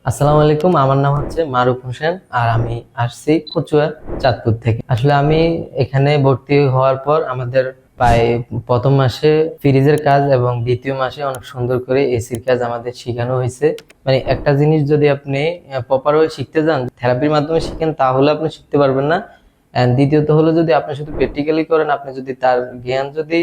আসসালামু আলাইকুম, আমার নাম হচ্ছে মারুফ হোসেন আর আমি আসছি কচুয়া চাঁদপুর থেকে। আসলে আমি এখানে ভর্তি হওয়ার পর আমাদের প্রায় প্রথম মাসে ফ্রিজের কাজ এবং দ্বিতীয় মাসে অনেক সুন্দর করে এসির কাজ আমাদের শেখানো হয়েছে। মানে একটা জিনিস যদি আপনি প্রপার ওয়ে শিখতে যান, থেরাপির মাধ্যমে শিখেন, তাহলে আপনি শিখতে পারবেন না। এন্ড দ্বিতীয়ত হলো, যদি আপনি শুধু প্র্যাকটিক্যালি করেন, আপনি যদি তার জ্ঞান যদি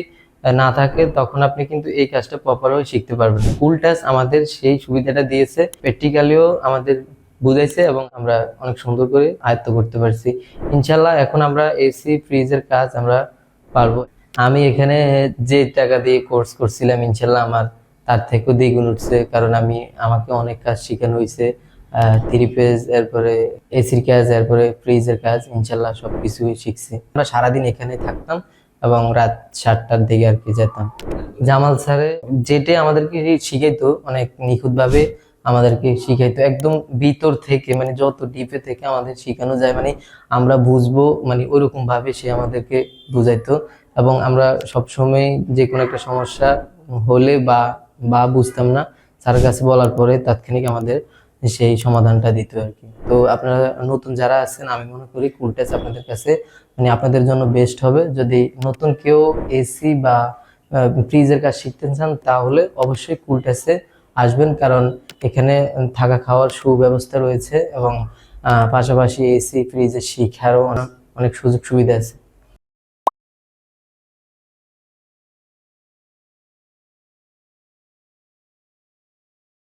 না থাকে, তখন আপনি কিন্তু এই কাজটা প্রপার ভাবে শিখতে পারবেন না। কুল টাচ আমাদের সেই সুবিধাটা দিয়েছে, প্র্যাকটিক্যালিও আমাদের বুঝাইছে এবং আমরা অনেক সুন্দর করে আয়ত্ত করতে পারছি। ইনশাল্লাহ এখন আমরা এসি ফ্রিজের কাজ আমরা পারবো। আমি এখানে যে টাকা দিয়ে কোর্স করছিলাম, ইনশাল্লাহ আমার তার থেকেও দ্বিগুণ উঠছে, কারণ আমাকে অনেক কাজ শেখানো হয়েছে। থ্রি পেজ, এরপরে এসির কাজ, এরপরে ফ্রিজের কাজ, ইনশাল্লাহ সবকিছুই শিখছি। আমরা সারাদিন এখানে থাকতাম এবং রাত 7টার দিকে আর কি যেতাম। জামাল স্যারে যেটাই আমাদেরকে শিখাইতো, অনেক নিখুঁত ভাবে আমাদেরকে শিখাইতো, একদম ভিতর থেকে, মানে যত ডিপে থেকে আমাদের শিখানো যায়, মানে আমরা বুঝবো, মানে ওইরকম ভাবে সে আমাদেরকে বুঝাইতো। এবং আমরা সবসময় যে কোনো একটা সমস্যা হলে বা বা বুঝতাম না, স্যারের কাছে বলার পরে তাৎক্ষণিক আমাদের সেই সমাধানটা দিত আর কি। তো আপনারা নতুন যারা আছেন, আমি মনে করি কুল টাচ আপনাদের কাছে, মানে আপনাদের জন্য বেস্ট হবে। যদি নতুন কেউ এসি বা ফ্রিজের কাজ শিখতে চান, তাহলে অবশ্যই কুল টাচে আসবেন, কারণ এখানে থাকা খাওয়ার সুব্যবস্থা রয়েছে এবং পাশাপাশি এসি ফ্রিজের শিক্ষারও অনেক সুযোগ সুবিধা আছে।